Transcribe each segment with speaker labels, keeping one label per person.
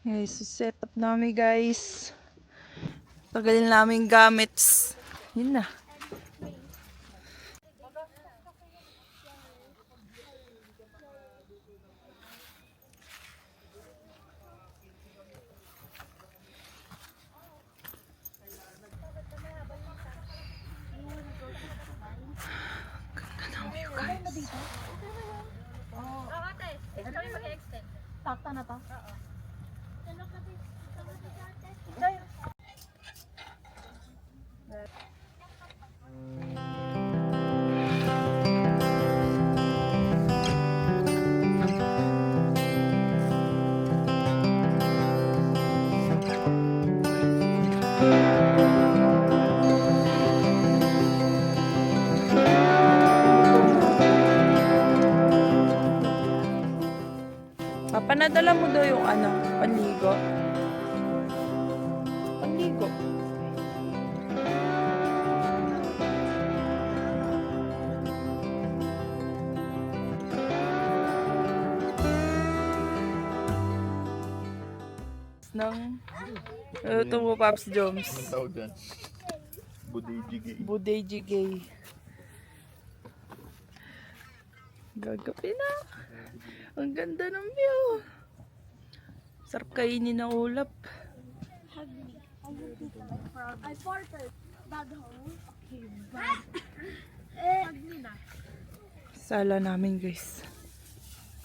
Speaker 1: Guys, set up namin guys. Tagalin namin gamits. Yun na. Ganda ng view guys.
Speaker 2: Takta na to? Oo.
Speaker 1: Papanadala mo daw yung panligo. Panligo. Nang luto mo, Pops Joms.
Speaker 3: Anong tawag dyan? Budejigay.
Speaker 1: Budejigay. Gagabi na. Ang ganda ng view. Sarap kainin na ulap.
Speaker 2: I farted. Bad hole. Okay, bad. Hug me na.
Speaker 1: Sala namin guys.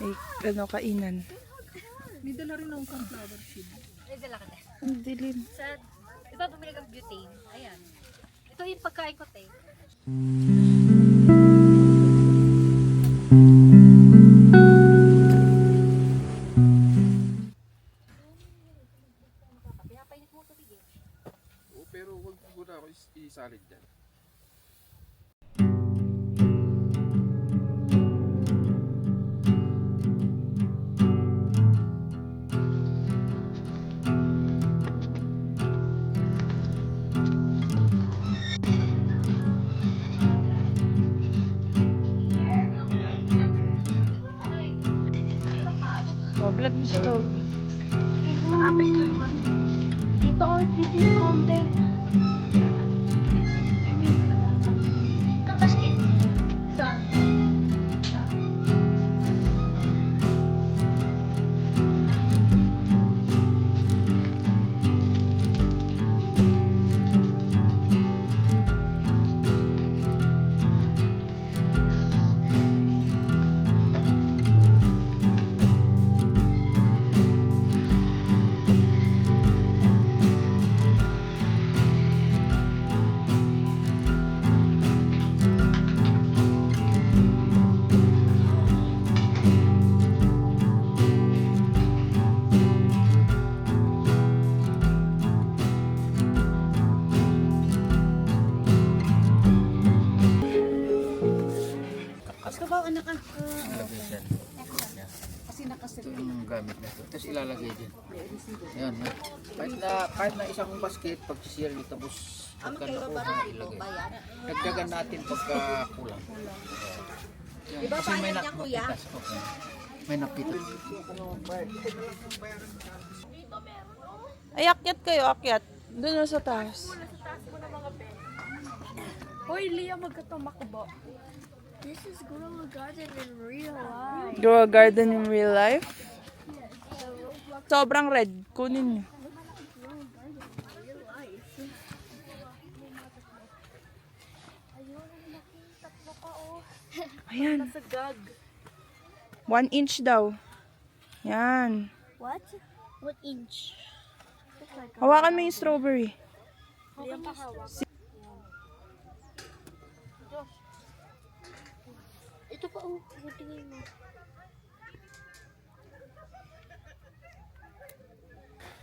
Speaker 1: May kainan.
Speaker 2: May dala rin akong sunflower seed.
Speaker 4: Ay, dala ka na.
Speaker 1: Ang dilim.
Speaker 4: Sa, di ba bumili kang butane? Ayan. Ito yung pagkain ko, te. Pinapainit mo tubig eh.
Speaker 3: Oo, pero huwag mo na ako isalid dyan.
Speaker 1: Vlog mo siya.
Speaker 2: Dito ako titin konti. Tapos
Speaker 4: Kasi nakaset.
Speaker 3: Ito yung gamit na ito. Tapos ilalagay dyan. Ayan. Kahit na isang basket, pag-sisir nyo, tapos pagka nakuha, ilagay. Dagdagan natin pagka kulang. Yan. Kasi may napitas. Okay. May napitas.
Speaker 1: Ay, akyat kayo, akyat. Doon na sa taas.
Speaker 2: Hoy, Lia, magkatumakbo. This is Grow a Garden in real life.
Speaker 1: Grow a garden in real life. Sobrang red. Kunin nyo.
Speaker 2: Real life. Ayun, nakita ko pa oh.
Speaker 1: Ayan.
Speaker 2: Nasa gag.
Speaker 1: 1 inch daw. Yan.
Speaker 2: What? What inch?
Speaker 1: Hawakan mo yung strawberry.
Speaker 2: Lia, pakawak. Ito pa oh. Tingin mo.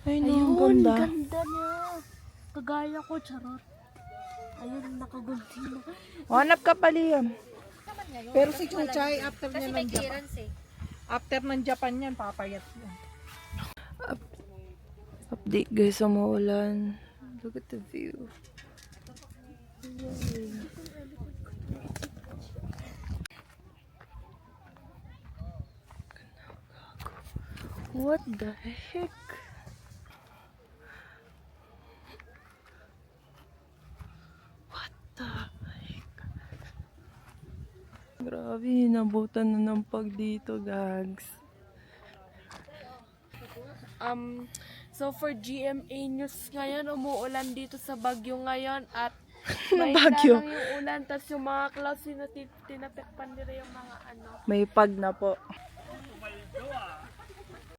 Speaker 1: Ay, no,
Speaker 2: Ayun,
Speaker 1: ang ganda.
Speaker 2: ganda niya. Kagaya ko, charot. Ayun, nakagunti na.
Speaker 1: Hanap ka pa, Liam.
Speaker 5: Pero si Chuchay, after
Speaker 4: Kasi
Speaker 5: niya
Speaker 4: may
Speaker 5: ng Japan,
Speaker 4: clearance eh.
Speaker 5: after ng Japan yan, papayat yan.
Speaker 1: Update guys, umuulan. Look at the view. What the heck? inabutan na ng pag dito, gags.
Speaker 2: So for GMA News ngayon, umuulan dito sa Baguio ngayon at may
Speaker 1: Baguio.
Speaker 2: lang yung ulan, tapos yung mga clouds tinapekpan nila yung mga ano.
Speaker 1: May pag na po.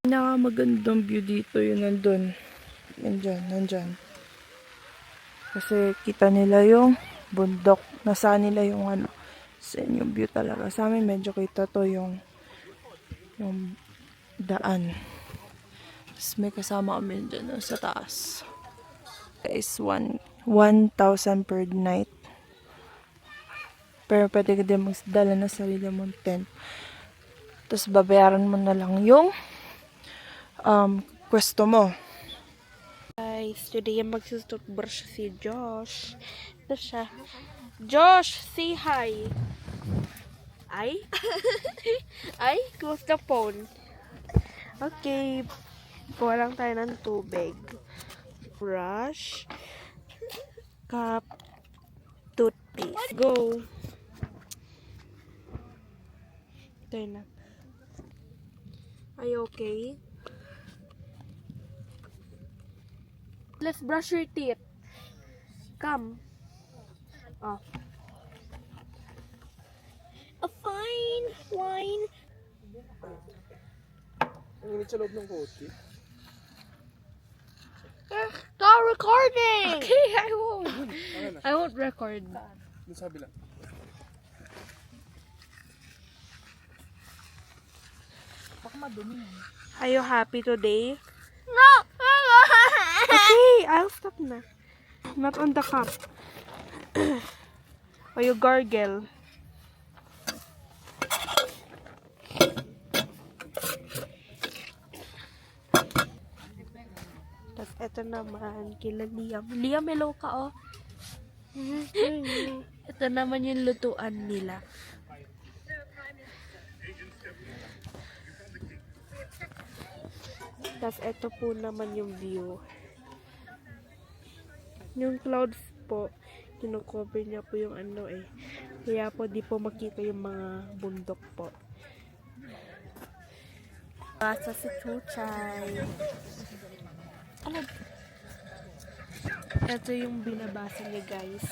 Speaker 1: Pinakamagandang view dito yung nandun. Nandyan. Kasi kita nila yung bundok. Nasa nila yung ano. Sa yung view talaga. Sa amin medyo kita to yung daan. Tapos may kasama kami dyan sa taas. Guys, 1,000 per night. Pero pwede ka din magdala na sarili mong tent. Tapos babayaran mo na lang yung pwesto mo.
Speaker 2: Guys, today magsusutbrush si Josh. Ito siya. Josh, say hi. Ay? Ay? Close the phone. Okay. Kuha lang tayo ng tubig. Brush. Cup. Toothpaste. Go. Tayo na. Are you okay? Let's brush your teeth. Come. Oh. A fine wine.
Speaker 6: Ang init sa loob ng kotse.
Speaker 2: Stop recording! Okay, I won't record.
Speaker 6: Doon sa kabila.
Speaker 5: Baka madumi yan.
Speaker 2: Are you happy today? No! Okay, I'll stop na. Not on the cup. Or you gargle. Tapos eto naman, kila Liam. Liam, hello ka, oh. Ito naman yung lutuan nila. Tapos eto po naman yung view. Yung clouds po, kinocover niya po yung ano eh. Kaya po di po makita yung mga bundok po. Basa si Chuchay. Ano? Ito yung binabasa niya, guys.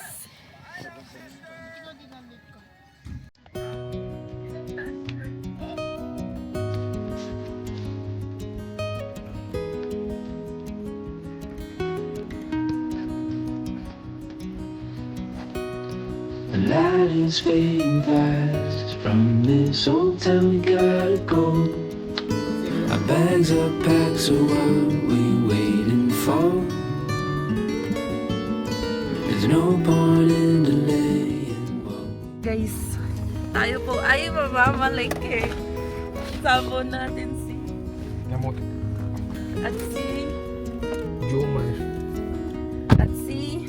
Speaker 7: The light is fading fast. From this old town we gotta go. Our bags are packed, so what we waiting for? There's no point in delaying.
Speaker 1: Guys, tayo po ay mamamalengke. Sabo natin si
Speaker 6: Ngamot.
Speaker 1: at si
Speaker 6: Jomar.
Speaker 1: at si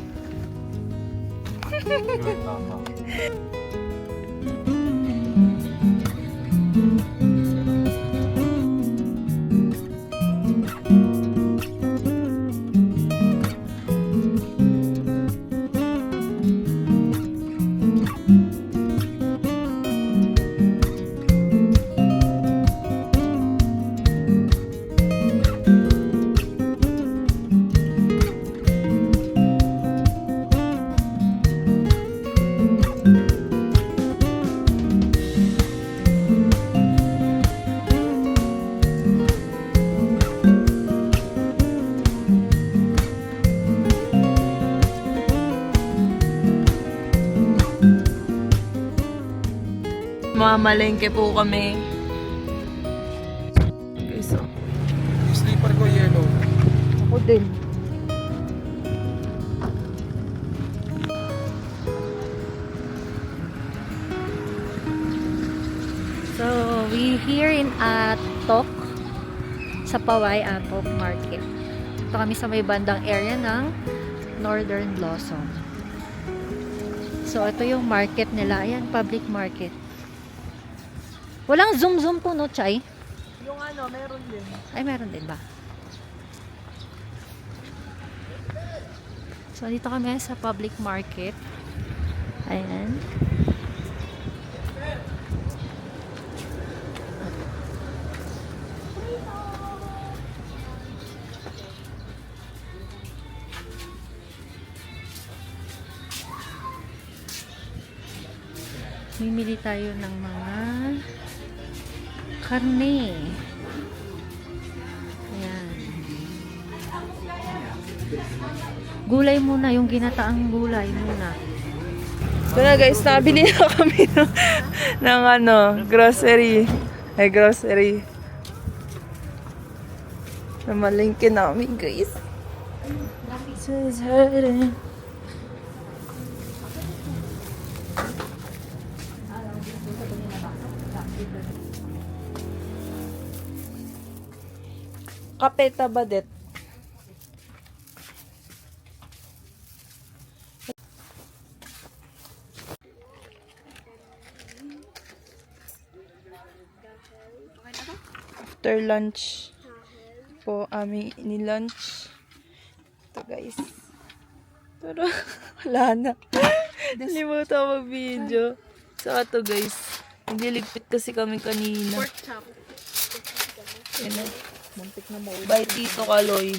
Speaker 1: mamamalengke po kami. Guys, so.
Speaker 6: Sleeper ko yellow.
Speaker 5: Ako din.
Speaker 4: So, we here in Atok sa Paway Atok Market. Ito kami sa may bandang area ng Northern Blossom. So, ito yung market nila. Ayan, public market. Walang zoom-zoom po, no, Chay?
Speaker 1: Yung ano, meron din.
Speaker 4: Ay, meron din ba? So, dito kami sa public market. Ayan. Mimili tayo ng mga karne. Ayan. Gulay muna, yung ginataang gulay muna.
Speaker 1: Ito na guys, nabili na kami ng grocery. Ay, grocery. Namalingkin namin guys. This is hurting. Kapeta badet. After lunch po aming ini-lunch. Ito guys. Pero wala na. Nalimutan mag-video. Saka to guys. Hindi ligpit kasi kami kanina.
Speaker 2: Pork chop.
Speaker 1: Yan na. By Tito Kaloy.